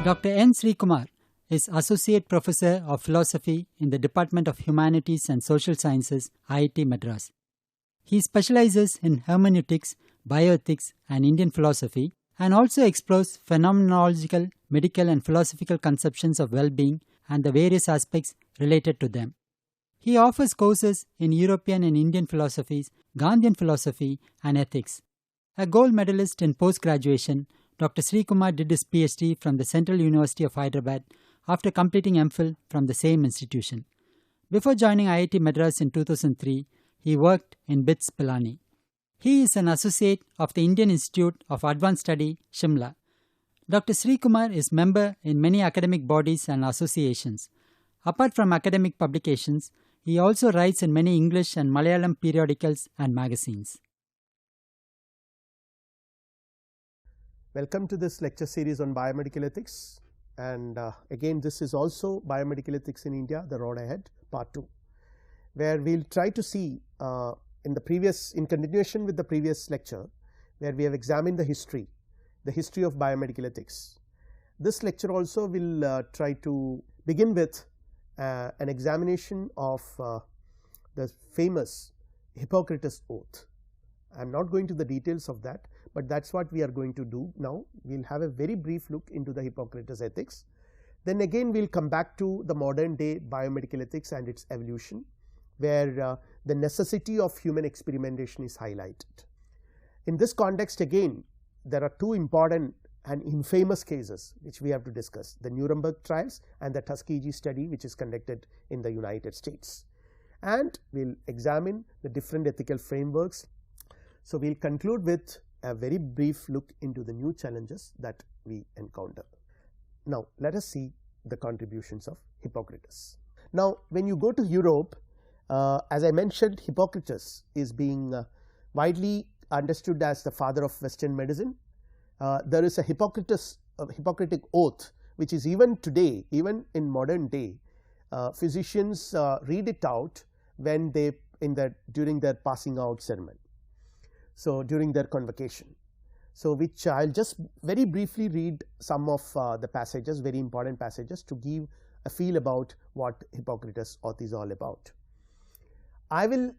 Dr. N. Srikumar is Associate Professor of Philosophy in the Department of Humanities and Social Sciences, IIT Madras. He specializes in hermeneutics, bioethics, and Indian philosophy, and also explores phenomenological, medical, and philosophical conceptions of well-being and the various aspects related to them. He offers courses in European and Indian philosophies, Gandhian philosophy, and ethics. A gold medalist in post-graduation, Dr. Srikumar did his Ph.D. from the Central University of Hyderabad after completing MPhil from the same institution. Before joining IIT Madras in 2003, he worked in BITS Pilani. He is an associate of the Indian Institute of Advanced Study, Shimla. Dr. Srikumar is member in many academic bodies and associations. Apart from academic publications, he also writes in many English and Malayalam periodicals and magazines. Welcome to this lecture series on biomedical ethics, and again this is also biomedical ethics in India, the road ahead, part 2, where we will try to see in continuation with the previous lecture, where we have examined the history of biomedical ethics. This lecture also will try to begin with an examination of the famous Hippocrates oath. I am not going to the details of that, but that is what we are going to do now. We will have a very brief look into the Hippocrates ethics. Then again we will come back to the modern day biomedical ethics and its evolution, where the necessity of human experimentation is highlighted. In this context again, there are two important and infamous cases which we have to discuss: the Nuremberg trials and the Tuskegee study, which is conducted in the United States. And we will examine the different ethical frameworks. So we will conclude with a very brief look into the new challenges that we encounter. Now let us see the contributions of Hippocrates. Now when you go to Europe, as I mentioned, Hippocrates is being widely understood as the father of Western medicine. There is a Hippocratic oath, which is even today, even in modern day, physicians read it out when they during their passing out ceremony. So during their convocation. So which I will just very briefly read some of the passages, very important passages, to give a feel about what Hippocrates oath is all about. I will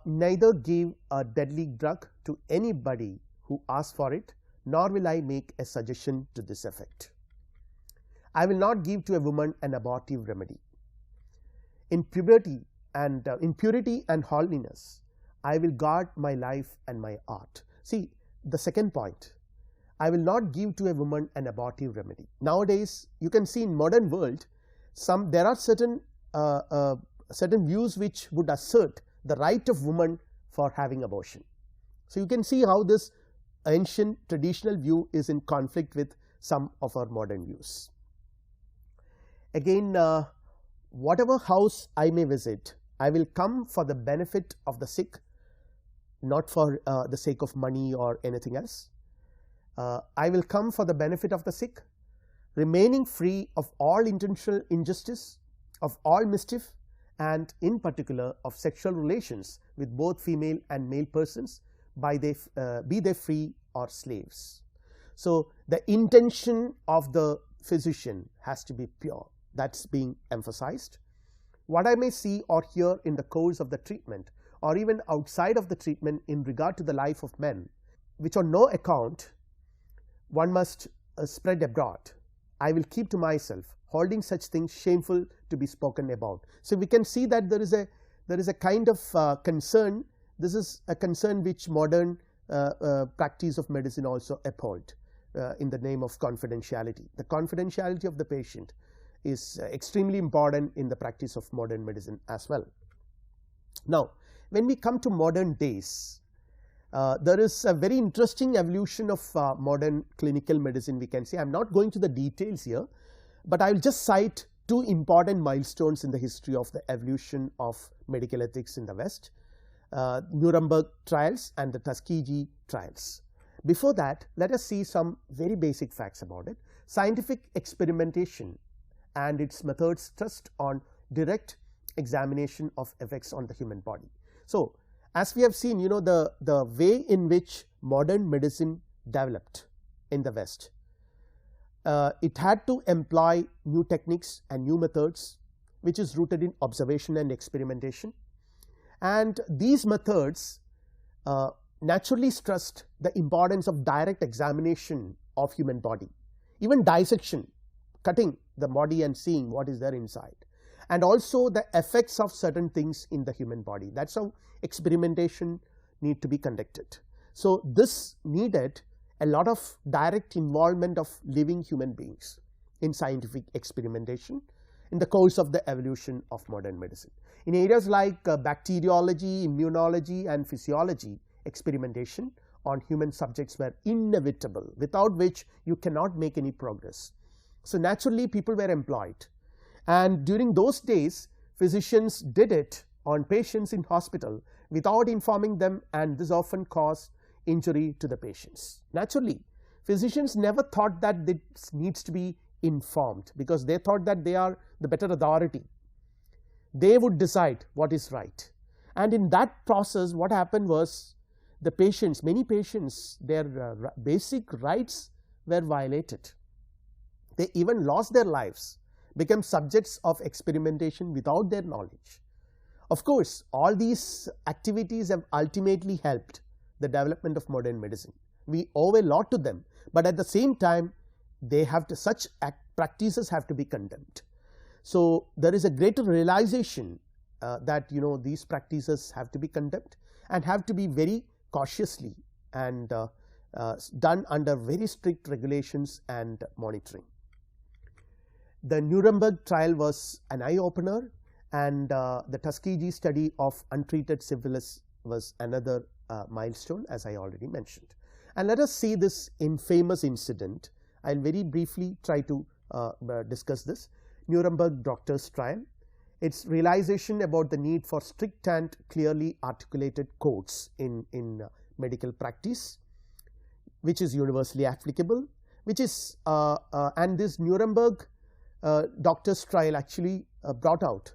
neither give a deadly drug to anybody who asks for it, nor will I make a suggestion to this effect. I will not give to a woman an abortive remedy. In purity and holiness, I will guard my life and my art. See the second point, I will not give to a woman an abortive remedy. Nowadays you can see in modern world there are certain views which would assert the right of woman for having abortion. So you can see how this ancient traditional view is in conflict with some of our modern views. Again, whatever house I may visit, I will come for the benefit of the sick, not for the sake of money or anything else. I will come for the benefit of the sick, remaining free of all intentional injustice, of all mischief, and in particular of sexual relations with both female and male persons, be they free or slaves. So the intention of the physician has to be pure. That is being emphasized. What I may see or hear in the course of the treatment, or even outside of the treatment in regard to the life of men, which on no account one must spread abroad, I will keep to myself, holding such things shameful to be spoken about. So we can see that there is a kind of concern. This is a concern which modern practice of medicine also uphold in the name of confidentiality. The confidentiality of the patient is extremely important in the practice of modern medicine as well. Now when we come to modern days, there is a very interesting evolution of modern clinical medicine, we can say. I am not going to the details here, but I will just cite two important milestones in the history of the evolution of medical ethics in the West: Nuremberg trials and the Tuskegee trials. Before that, let us see some very basic facts about it. Scientific experimentation and its methods stressed on direct examination of effects on the human body. So as we have seen, the way in which modern medicine developed in the West, it had to employ new techniques and new methods, which is rooted in observation and experimentation. And these methods naturally stressed the importance of direct examination of human body, even dissection, cutting the body and seeing what is there inside, and also the effects of certain things in the human body. That's how experimentation need to be conducted. So this needed a lot of direct involvement of living human beings in scientific experimentation in the course of the evolution of modern medicine. In areas like bacteriology, immunology and physiology, experimentation on human subjects were inevitable, without which you cannot make any progress. So naturally people were employed, and during those days physicians did it on patients in hospital without informing them, and this often caused injury to the patients. Naturally physicians never thought that this needs to be informed, because they thought that they are the better authority. They would decide what is right, and in that process what happened was the patients, many patients, their basic rights were violated. They even lost their lives, became subjects of experimentation without their knowledge. Of course, all these activities have ultimately helped the development of modern medicine. We owe a lot to them, but at the same time they have to, such practices have to be condemned. So there is a greater realization that these practices have to be condemned and have to be very cautiously and done under very strict regulations and monitoring. The Nuremberg trial was an eye-opener, and the Tuskegee study of untreated syphilis was another milestone, as I already mentioned. And let us see this infamous incident. I will very briefly try to discuss this. Nuremberg doctors' trial. Its realization about the need for strict and clearly articulated codes in medical practice, which is universally applicable, which is and this Nuremberg doctors' trial actually brought out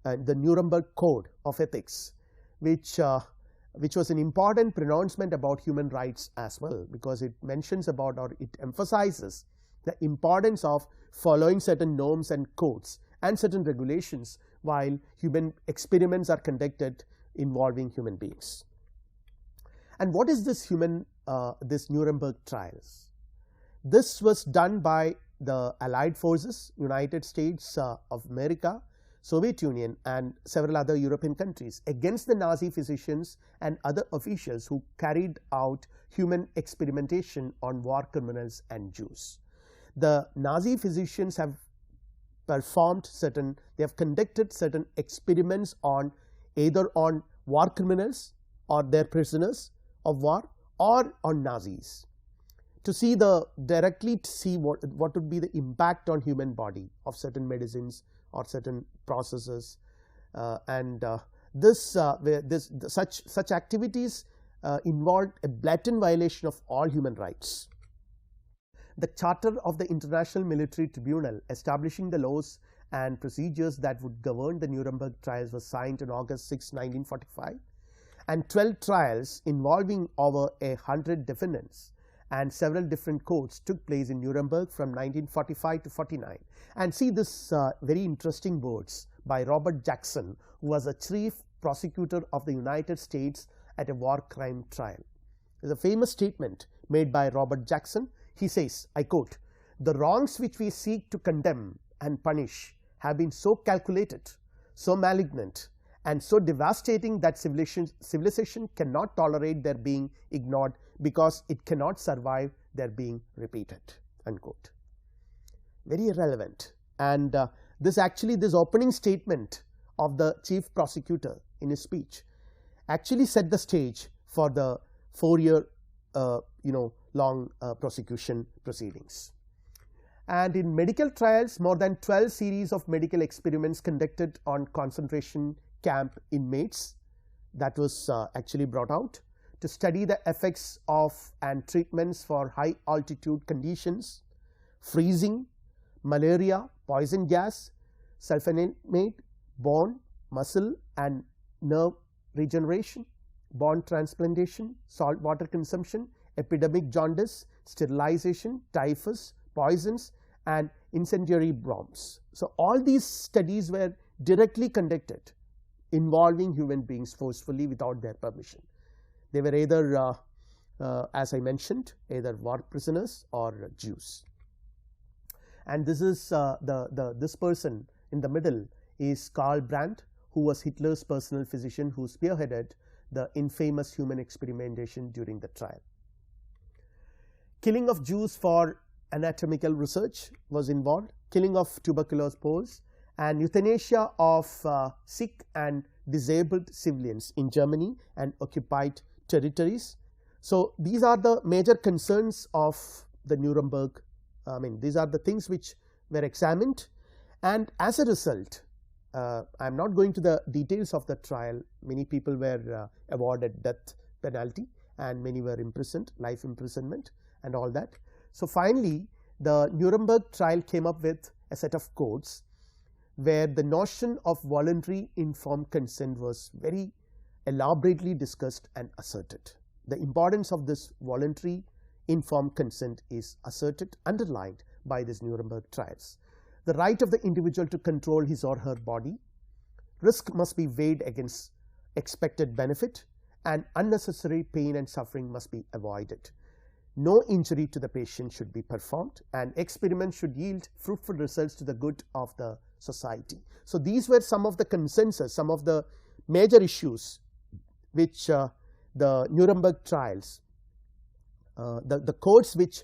the Nuremberg Code of Ethics, which was an important pronouncement about human rights as well, because it mentions about, or it emphasizes the importance of following certain norms and codes and certain regulations while human experiments are conducted involving human beings. And what is this this Nuremberg trials? This was done by the Allied forces, United States of America, Soviet Union and several other European countries against the Nazi physicians and other officials who carried out human experimentation on war criminals and Jews. The Nazi physicians have they have conducted certain experiments on either on war criminals or their prisoners of war or on Nazis, to directly see what would be the impact on human body of certain medicines or certain processes, such activities involved a blatant violation of all human rights. The Charter of the International Military Tribunal establishing the laws and procedures that would govern the Nuremberg trials was signed on August 6, 1945, and 12 trials involving over 100 defendants and several different courts took place in Nuremberg from 1945 to 49. And see this very interesting words by Robert Jackson, who was a chief prosecutor of the United States at a war crime trial. There is a famous statement made by Robert Jackson. He says, I quote, "The wrongs which we seek to condemn and punish have been so calculated, so malignant and so devastating that civilization cannot tolerate their being ignored because it cannot survive their being repeated." Unquote. Very relevant. And this opening statement of the chief prosecutor in his speech actually set the stage for the 4-year long prosecution proceedings. And in medical trials, more than 12 series of medical experiments conducted on concentration camp inmates, that was actually brought out to study the effects of and treatments for high altitude conditions, freezing, malaria, poison gas, sulfonamide, bone, muscle and nerve regeneration, bone transplantation, salt water consumption, epidemic jaundice, sterilization, typhus, poisons, and incendiary bombs. So, all these studies were directly conducted involving human beings forcefully without their permission. They were either as I mentioned, either war prisoners or Jews. And this is this person in the middle is Karl Brandt, who was Hitler's personal physician, who spearheaded the infamous human experimentation during the trial. Killing of Jews for anatomical research was involved, killing of tuberculous Poles, and euthanasia of sick and disabled civilians in Germany and occupied territories. So, these are the major concerns of the Nuremberg. These are the things which were examined, and as a result, I am not going to the details of the trial. Many people were awarded death penalty and many were imprisoned, life imprisonment and all that. So, finally, the Nuremberg trial came up with a set of codes where the notion of voluntary informed consent was very elaborately discussed and asserted. The importance of this voluntary informed consent is asserted, underlined by these Nuremberg trials. The right of the individual to control his or her body, risk must be weighed against expected benefit, and unnecessary pain and suffering must be avoided. No injury to the patient should be performed, and experiments should yield fruitful results to the good of the society. So, these were some of the consensus, some of the major issues which the Nuremberg trials, the codes which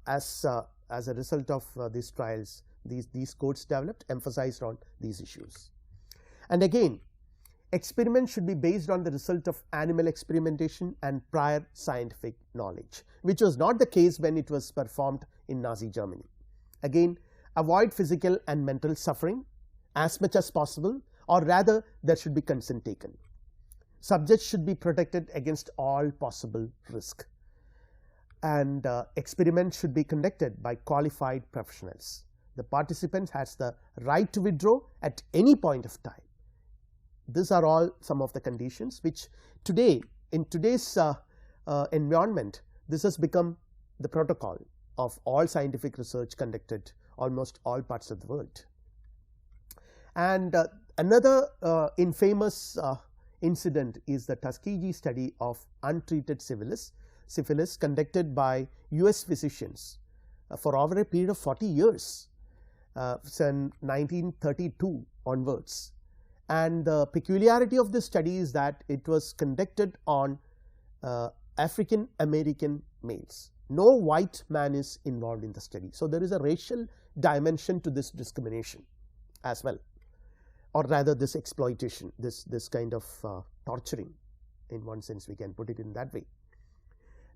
as a result of these trials, these codes developed, emphasized on these issues. And again, experiments should be based on the result of animal experimentation and prior scientific knowledge, which was not the case when it was performed in Nazi Germany. Again, avoid physical and mental suffering as much as possible, or rather there should be consent taken. Subjects should be protected against all possible risk, and experiments should be conducted by qualified professionals. The participant has the right to withdraw at any point of time. These are all some of the conditions which today, in today's environment, this has become the protocol of all scientific research conducted almost all parts of the world. And another infamous incident is the Tuskegee study of untreated syphilis conducted by US physicians for over a period of 40 years, since 1932 onwards. And the peculiarity of this study is that it was conducted on African American males. No white man is involved in the study. So, there is a racial dimension to this discrimination as well, or rather this exploitation, this kind of torturing, in one sense we can put it in that way.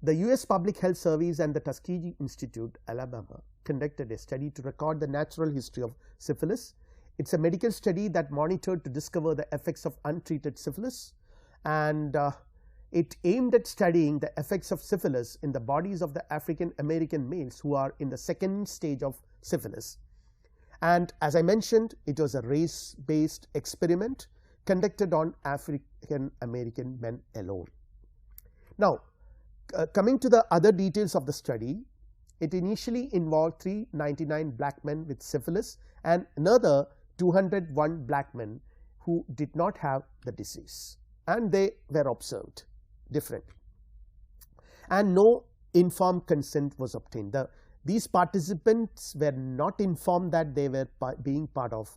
The US Public Health Service and the Tuskegee Institute, Alabama, conducted a study to record the natural history of syphilis. It is a medical study that monitored to discover the effects of untreated syphilis, and it aimed at studying the effects of syphilis in the bodies of the African American males who are in the second stage of syphilis. And as I mentioned, it was a race based experiment conducted on African American men alone. Now, coming to the other details of the study, it initially involved 399 black men with syphilis and another 201 black men who did not have the disease, and they were observed differently, and no informed consent was obtained. These participants were not informed that they were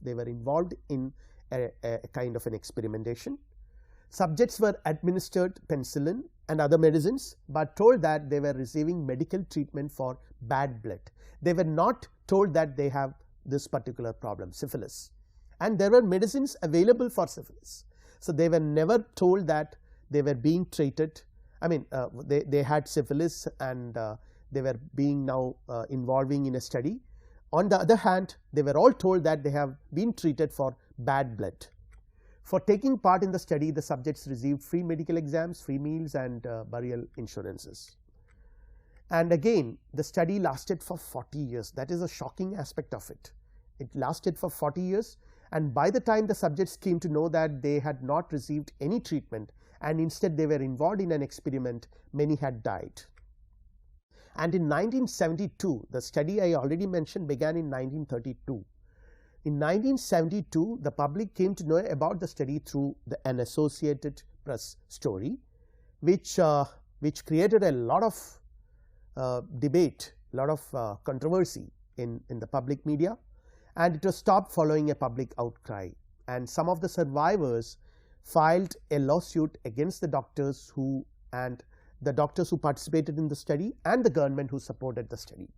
they were involved in a kind of an experimentation. Subjects were administered penicillin and other medicines, but told that they were receiving medical treatment for bad blood. They were not told that they have this particular problem, syphilis, and there were medicines available for syphilis. So, they were never told that they were being treated. They had syphilis and they were being now involving in a study. On the other hand, they were all told that they have been treated for bad blood. For taking part in the study, the subjects received free medical exams, free meals and burial insurances. And again, the study lasted for 40 years. That is a shocking aspect of it. It lasted for 40 years, and by the time the subjects came to know that they had not received any treatment and instead they were involved in an experiment, many had died. And in 1972, the study I already mentioned began in 1932. In 1972, the public came to know about the study through an Associated Press story, which created a lot of debate, a lot of controversy in the public media, and it was stopped following a public outcry. And some of the survivors filed a lawsuit against the doctors who participated in the study and the government who supported the study.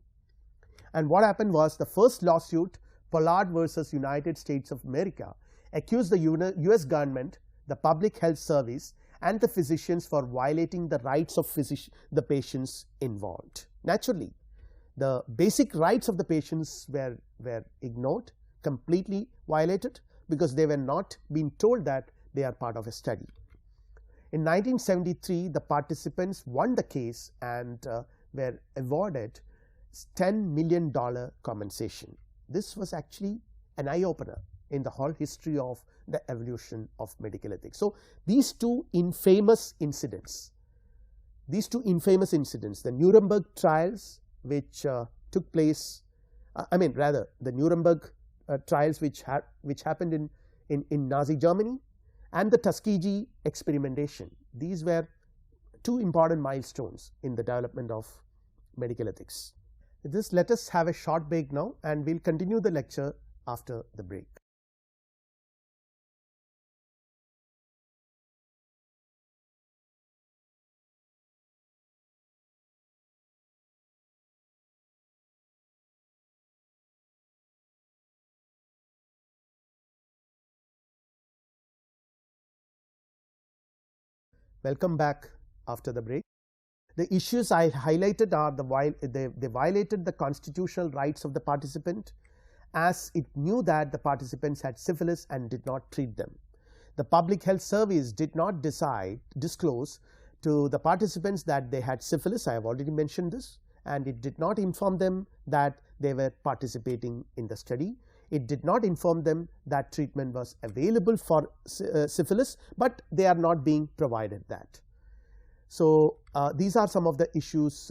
And what happened was, the first lawsuit, Pollard versus United States of America, accused the US government, the Public Health Service, and the physicians for violating the rights of the patients involved. Naturally, the basic rights of the patients were ignored, completely violated, because they were not being told that they are part of a study. In 1973, the participants won the case and were awarded $10 million compensation. This was actually an eye-opener in the whole history of the evolution of medical ethics. So, these two infamous incidents, the Nuremberg trials which took place, the Nuremberg trials which happened in Nazi Germany, and the Tuskegee experimentation, these were two important milestones in the development of medical ethics. With this, let us have a short break now, and we will continue the lecture after the break. Welcome back after the break. The issues I highlighted are they violated the constitutional rights of the participant, as it knew that the participants had syphilis and did not treat them. The Public Health Service did not disclose to the participants that they had syphilis. I have already mentioned this, and it did not inform them that they were participating in the study. It did not inform them that treatment was available for syphilis, but they are not being provided that. So, these are some of the issues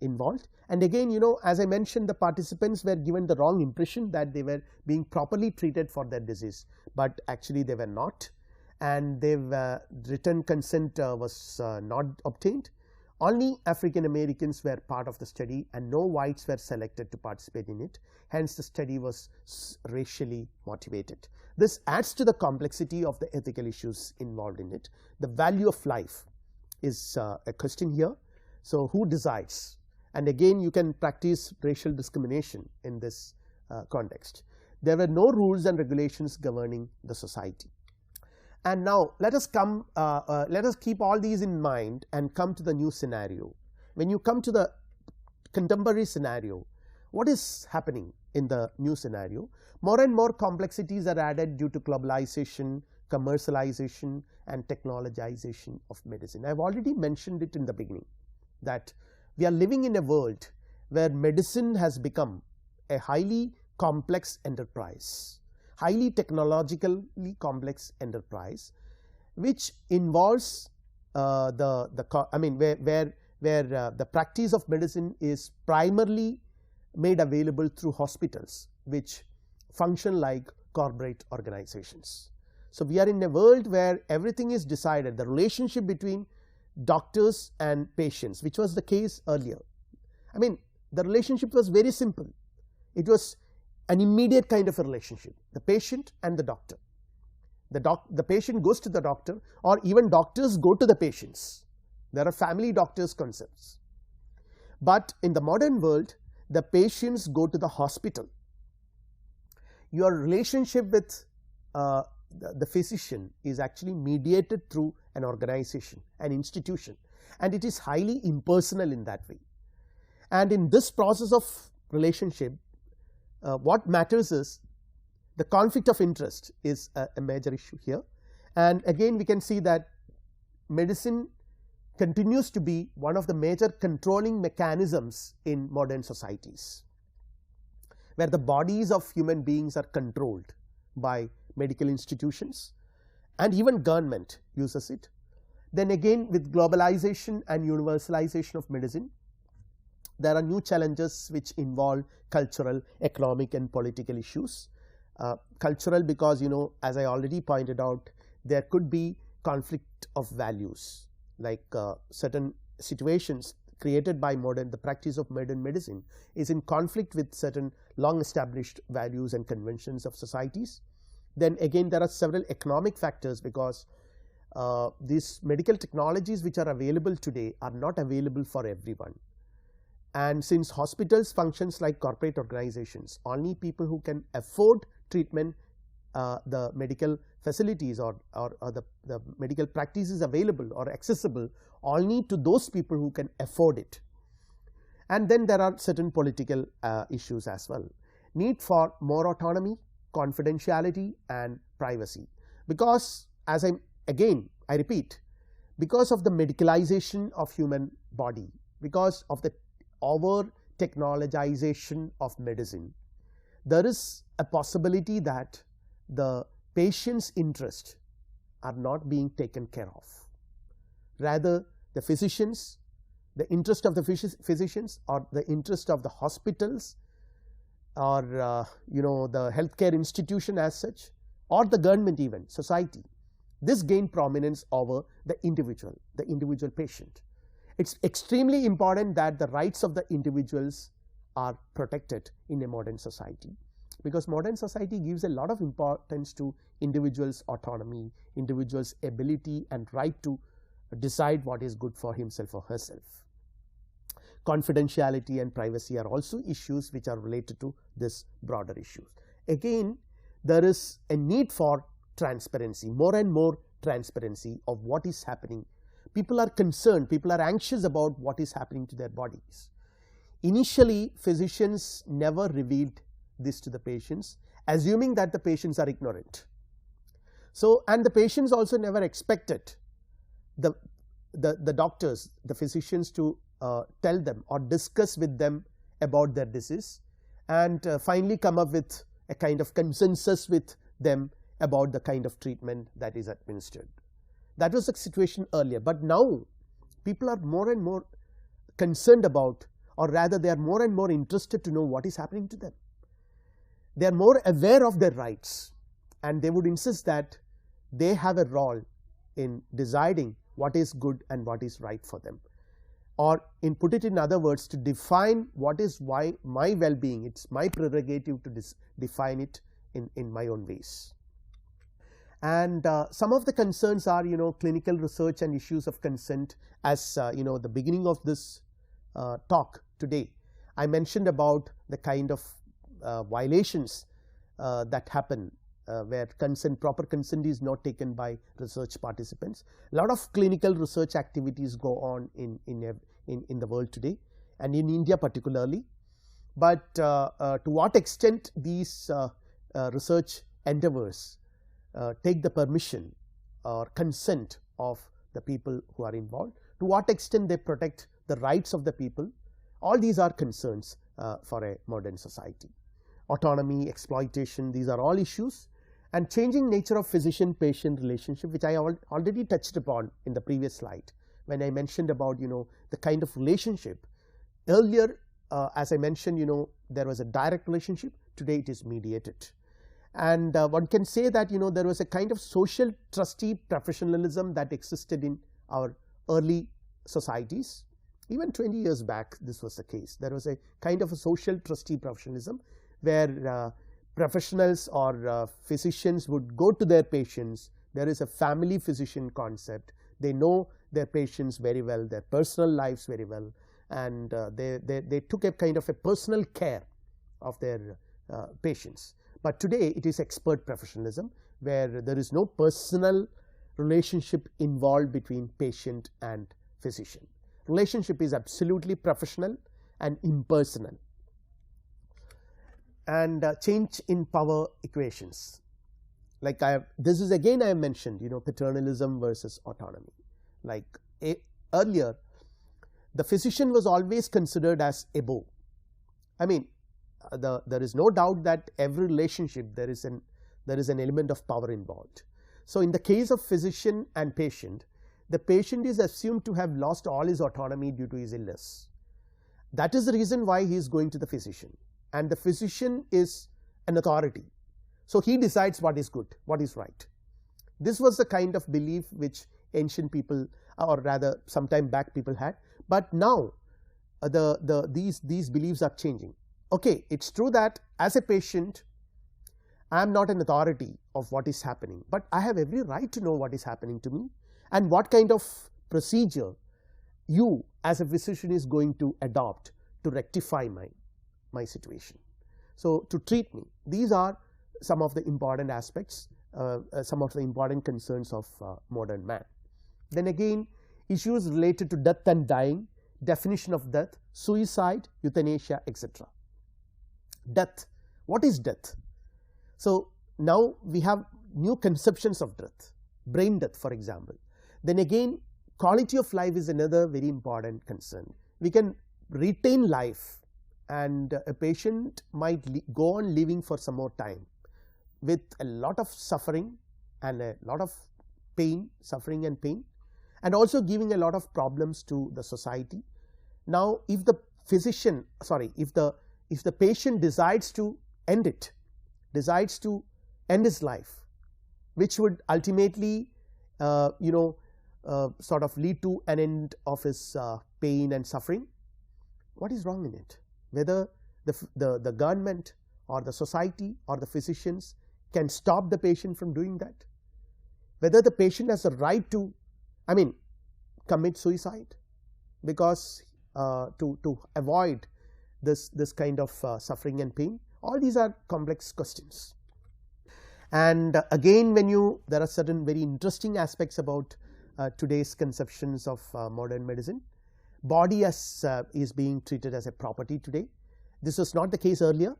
involved. And again, as I mentioned, the participants were given the wrong impression that they were being properly treated for their disease, but actually they were not, and their written consent was not obtained. Only African Americans were part of the study, and no whites were selected to participate in it. Hence, the study was racially motivated. This adds to the complexity of the ethical issues involved in it. The value of life is a question here. So, who decides? And again, you can practice racial discrimination in this context. There were no rules and regulations governing the society. And now, let us keep all these in mind and come to the new scenario. When you come to the contemporary scenario, what is happening in the new scenario? More and more complexities are added due to globalization, commercialization, and technologization of medicine. I have already mentioned it in the beginning, that we are living in a world where medicine has become a highly complex enterprise, highly technologically complex enterprise, which involves where the practice of medicine is primarily made available through hospitals, which function like corporate organizations. So, we are in a world where everything is decided, the relationship between doctors and patients, which was the case earlier. The relationship was very simple. It was an immediate kind of a relationship, the patient and the doctor. The patient goes to the doctor, or even doctors go to the patients. There are family doctors concepts. But in the modern world, the patients go to the hospital. Your relationship with the physician is actually mediated through an organization, an institution, and it is highly impersonal in that way. And in this process of relationship, what matters is the conflict of interest is a major issue here. And again, we can see that medicine continues to be one of the major controlling mechanisms in modern societies, where the bodies of human beings are controlled by medical institutions, and even government uses it. Then again, with globalization and universalization of medicine, there are new challenges which involve cultural, economic and political issues. Cultural, because as I already pointed out, there could be conflict of values, like certain situations created by the practice of modern medicine is in conflict with certain long established values and conventions of societies. Then again, there are several economic factors, because these medical technologies which are available today are not available for everyone. And since hospitals functions like corporate organizations, only people who can afford treatment, the medical facilities or the medical practices available or accessible only to those people who can afford it. And then there are certain political issues as well. Need for more autonomy, confidentiality and privacy, because as I repeat, because of the medicalization of human body, because of the over technologization of medicine, there is a possibility that the patient's interests are not being taken care of. Rather, the physicians, the interest of the physicians or the interest of the hospitals or the healthcare institution as such, or the government, even society, this gain prominence over the individual patient. It's extremely important that the rights of the individuals are protected in a modern society, because modern society gives a lot of importance to individuals' autonomy, individuals' ability and right to decide what is good for himself or herself. Confidentiality and privacy are also issues which are related to this broader issues. Again, there is a need for transparency, more and more transparency of what is happening. People are concerned, people are anxious about what is happening to their bodies. Initially, physicians never revealed this to the patients, assuming that the patients are ignorant. So, and the patients also never expected the doctors, the physicians to tell them or discuss with them about their disease, and finally come up with a kind of consensus with them about the kind of treatment that is administered. That was the situation earlier, but now people are more and more concerned about, or rather they are more and more interested to know what is happening to them. They are more aware of their rights, and they would insist that they have a role in deciding what is good and what is right for them, or put it in other words, to define what is my well-being. It's my prerogative to define it in my own ways. And some of the concerns are clinical research and issues of consent. As the beginning of this talk today, I mentioned about the kind of violations that happen where proper consent is not taken by research participants. A lot of clinical research activities go on in the world today, and in India particularly. But to what extent these research endeavors take the permission or consent of the people who are involved, to what extent they protect the rights of the people, all these are concerns for a modern society. Autonomy, exploitation, these are all issues. And changing nature of physician-patient relationship, which I already touched upon in the previous slide when I mentioned about the kind of relationship. Earlier, as I mentioned, there was a direct relationship. Today it is mediated, and one can say that there was a kind of social trustee professionalism that existed in our early societies. Even 20 years back, this was the case. There was a kind of a social trustee professionalism where professionals or physicians would go to their patients. There is a family physician concept. They know their patients very well, their personal lives very well, and they took a kind of a personal care of their patients. But today it is expert professionalism, where there is no personal relationship involved between patient and physician. Relationship is absolutely professional and impersonal. And change in power equations, like this is again I have mentioned paternalism versus autonomy. Like earlier, the physician was always considered as above. I mean, there is no doubt that every relationship there is an element of power involved. So in the case of physician and patient, the patient is assumed to have lost all his autonomy due to his illness. That is the reason why he is going to the physician, and the physician is an authority. So he decides what is good, what is right. This was the kind of belief which ancient people, or rather some time back, people had. But now these beliefs are changing. Okay, it's true that as a patient I am not an authority of what is happening, but I have every right to know what is happening to me and what kind of procedure you as a physician is going to adopt to rectify my situation. So to treat me, these are some of the important aspects, some of the important concerns of modern man. Then again, issues related to death and dying, definition of death, suicide, euthanasia, etc. Death, what is death? So now we have new conceptions of death, brain death for example. Then again, quality of life is another very important concern. We can retain life, and a patient might go on living for some more time with a lot of suffering and a lot of pain, suffering and pain, and also giving a lot of problems to the society. Now if the physician, if the patient decides to end it, decides to end his life, which would ultimately sort of lead to an end of his pain and suffering, what is wrong in it? Whether the government or the society or the physicians can stop the patient from doing that, whether the patient has a right to commit suicide because to avoid this kind of suffering and pain. All these are complex questions. And again, there are certain very interesting aspects about today's conceptions of modern medicine. Body is being treated as a property today. This was not the case earlier.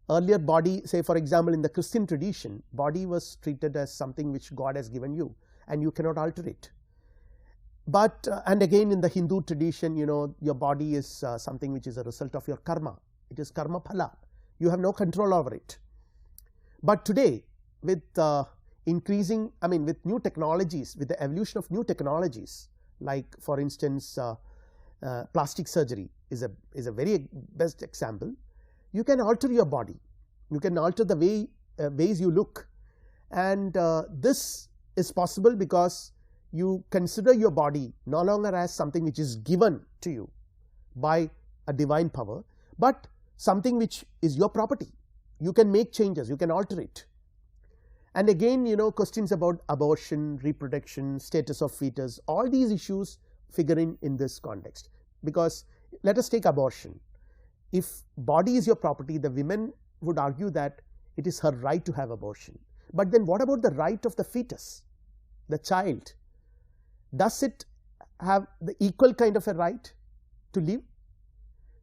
Earlier, body, say for example in the Christian tradition, body was treated as something which God has given you and you cannot alter it. But and again in the Hindu tradition, your body is something which is a result of your karma. It is karma phala. You have no control over it. But today, with increasing, with new technologies, with the evolution of new technologies, like for instance plastic surgery is a very best example. You can alter your body, you can alter the ways you look, and this is possible because you consider your body no longer as something which is given to you by a divine power, but something which is your property. You can make changes, you can alter it. And again, questions about abortion, reproduction, status of fetus, all these issues figure in this context. Because let us take abortion. If body is your property, the women would argue that it is her right to have abortion. But then what about the right of the fetus, the child? Does it have the equal kind of a right to live?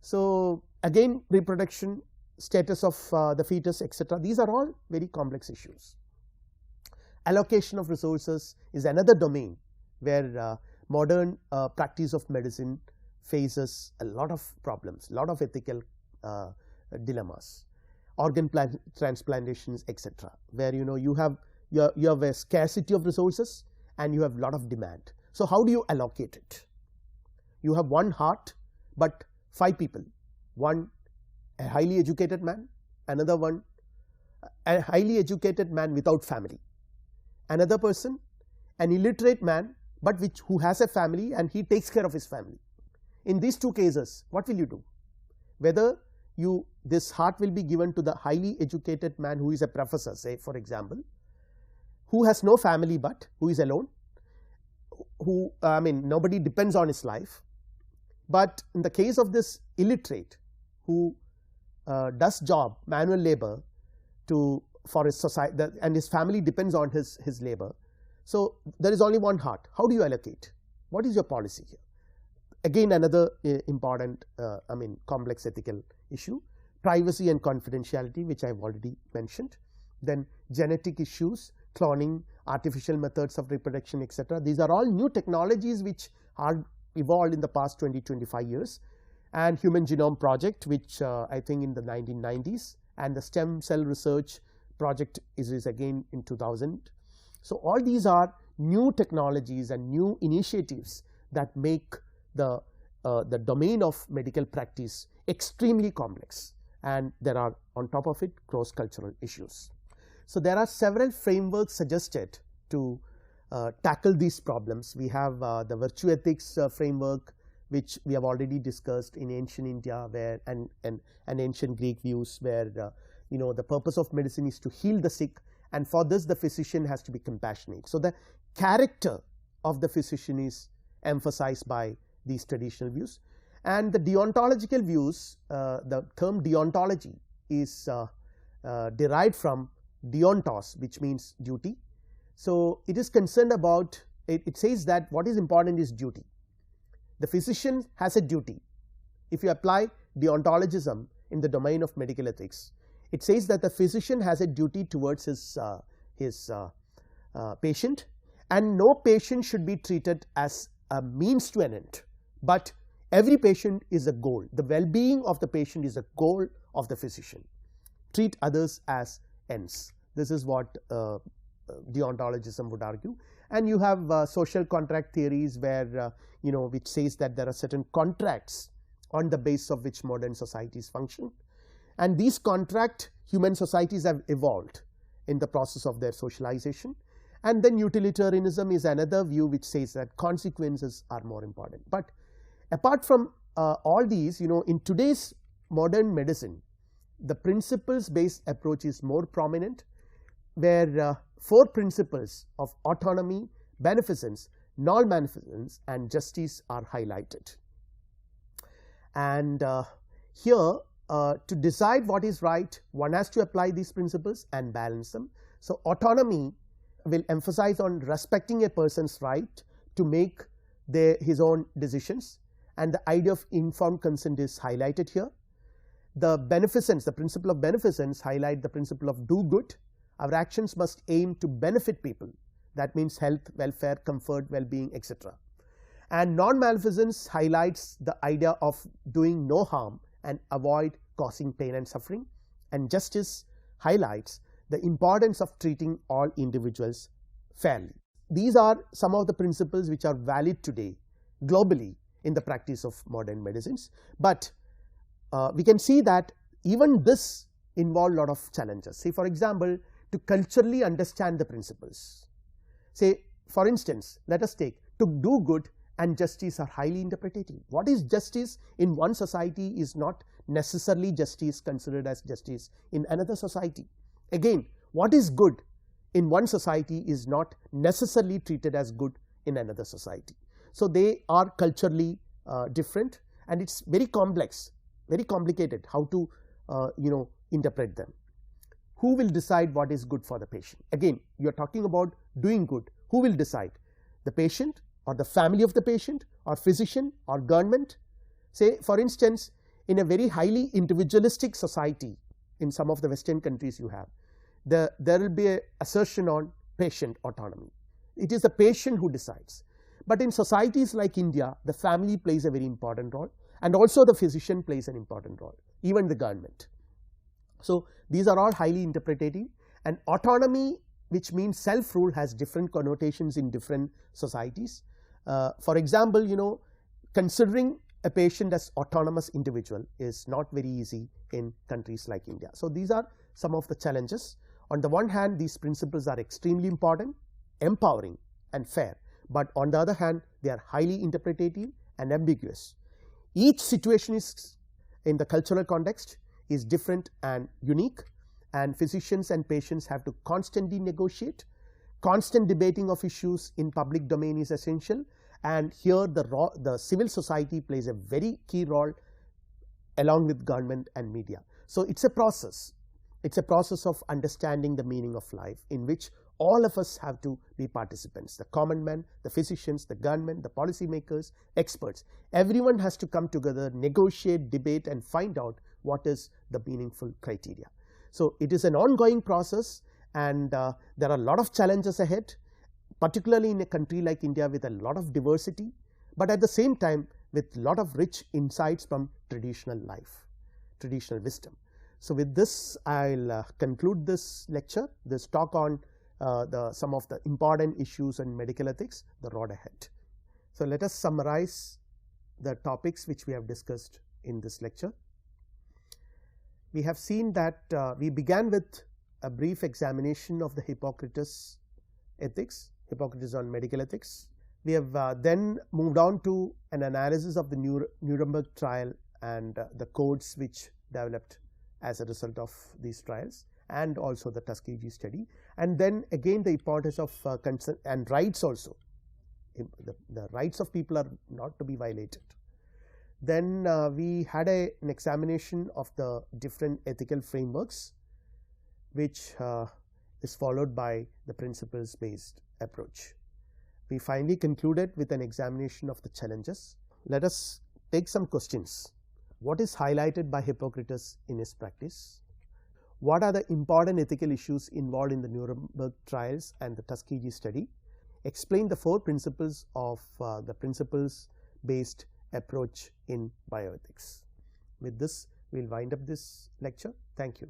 So again, reproduction, status of the fetus, etc. These are all very complex issues. Allocation of resources is another domain where modern practice of medicine faces a lot of problems, a lot of ethical dilemmas. Organ transplantations, etc., where you have a scarcity of resources and you have a lot of demand. So how do you allocate it? You have one heart but 5 people, one a highly educated man, another one a highly educated man without family, another person an illiterate man but who has a family and he takes care of his family. In these two cases, what will you do? Whether this heart will be given to the highly educated man who is a professor, say for example, who has no family but who is alone, who nobody depends on his life. But in the case of this illiterate who does job, manual labor for his society, and his family depends on his labor, so there is only one heart. How do you allocate? What is your policy here? Again, another important complex ethical issue. Privacy and confidentiality, which I have already mentioned. Then genetic issues, cloning, artificial methods of reproduction, etc. These are all new technologies which are evolved in the past 20-25 years. And Human Genome Project, which I think in the 1990s, and the stem cell research project is again in 2000. So all these are new technologies and new initiatives that make the domain of medical practice extremely complex, and there are on top of it cross cultural issues. So there are several frameworks suggested to tackle these problems. We have the virtue ethics framework, which we have already discussed in ancient India, where and ancient Greek views, where the purpose of medicine is to heal the sick, and for this the physician has to be compassionate. So the character of the physician is emphasized by these traditional views. And the deontological views, the term deontology is derived from deontos, which means duty. So it is concerned about, it says that what is important is duty. The physician has a duty. If you apply deontologism in the domain of medical ethics, it says that the physician has a duty towards his patient, and no patient should be treated as a means to an end, but every patient is a goal. The well-being of the patient is a goal of the physician. Treat others as ends. This is what deontologism would argue. And you have social contract theories, where which says that there are certain contracts on the basis of which modern societies function, and these human societies have evolved in the process of their socialization. And then utilitarianism is another view which says that consequences are more important. But apart from all these, in today's modern medicine, the principles based approach is more prominent, where 4 principles of autonomy, beneficence, non-maleficence and justice are highlighted. And here to decide what is right, one has to apply these principles and balance them. So autonomy will emphasize on respecting a person's right to make his own decisions, and the idea of informed consent is highlighted here. The beneficence, the principle of beneficence, highlight the principle of do good. Our actions must aim to benefit people. That means health, welfare, comfort, well-being, etc. And non-maleficence highlights the idea of doing no harm and avoid causing pain and suffering. And justice highlights the importance of treating all individuals fairly. These are some of the principles which are valid today globally in the practice of modern medicines, but we can see that even this involves a lot of challenges. Say for example, to culturally understand the principles. Say for instance, let us take to do good and justice are highly interpretative. What is justice in one society is not necessarily justice considered as justice in another society. Again, what is good in one society is not necessarily treated as good in another society. So they are culturally different, and it's very complex, very complicated how to interpret them. Who will decide what is good for the patient? Again, you are talking about doing good. Who will decide? The patient, or the family of the patient, or physician, or government? Say for instance, in a very highly individualistic society, in some of the Western countries you have, there will be an assertion on patient autonomy. It is the patient who decides. But in societies like India, the family plays a very important role, and also the physician plays an important role, even the government. So these are all highly interpretative, and autonomy, which means self-rule, has different connotations in different societies. For example, considering a patient as autonomous individual is not very easy in countries like India. So these are some of the challenges. On the one hand, these principles are extremely important, empowering and fair, but on the other hand, they are highly interpretative and ambiguous. Each situation is in the cultural context is different and unique, and physicians and patients have to constantly negotiate. Constant debating of issues in public domain is essential, and here the civil society plays a very key role along with government and media. So it's a process. It's a process of understanding the meaning of life, in which all of us have to be participants. The common man, the physicians, the government, the policymakers, experts. Everyone has to come together, negotiate, debate, and find out what is the meaningful criteria. So it is an ongoing process, and there are a lot of challenges ahead, particularly in a country like India with a lot of diversity, but at the same time with a lot of rich insights from traditional life, traditional wisdom. So with this, I'll conclude this lecture, this talk on some of the important issues in medical ethics, the road ahead. So, let us summarize the topics which we have discussed in this lecture. We have seen that we began with a brief examination of the Hippocrates ethics, Hippocrates on medical ethics. We have then moved on to an analysis of the Nuremberg trial and the codes which developed as a result of these trials, and also the Tuskegee study, and then again the importance of consent and rights also. The rights of people are not to be violated. Then we had an examination of the different ethical frameworks, which is followed by the principles based approach. We finally concluded with an examination of the challenges. Let us take some questions. What is highlighted by Hippocrates in his practice? What are the important ethical issues involved in the Nuremberg trials and the Tuskegee study? Explain the 4 principles of the principles based approach in bioethics. With this, we will wind up this lecture. Thank you.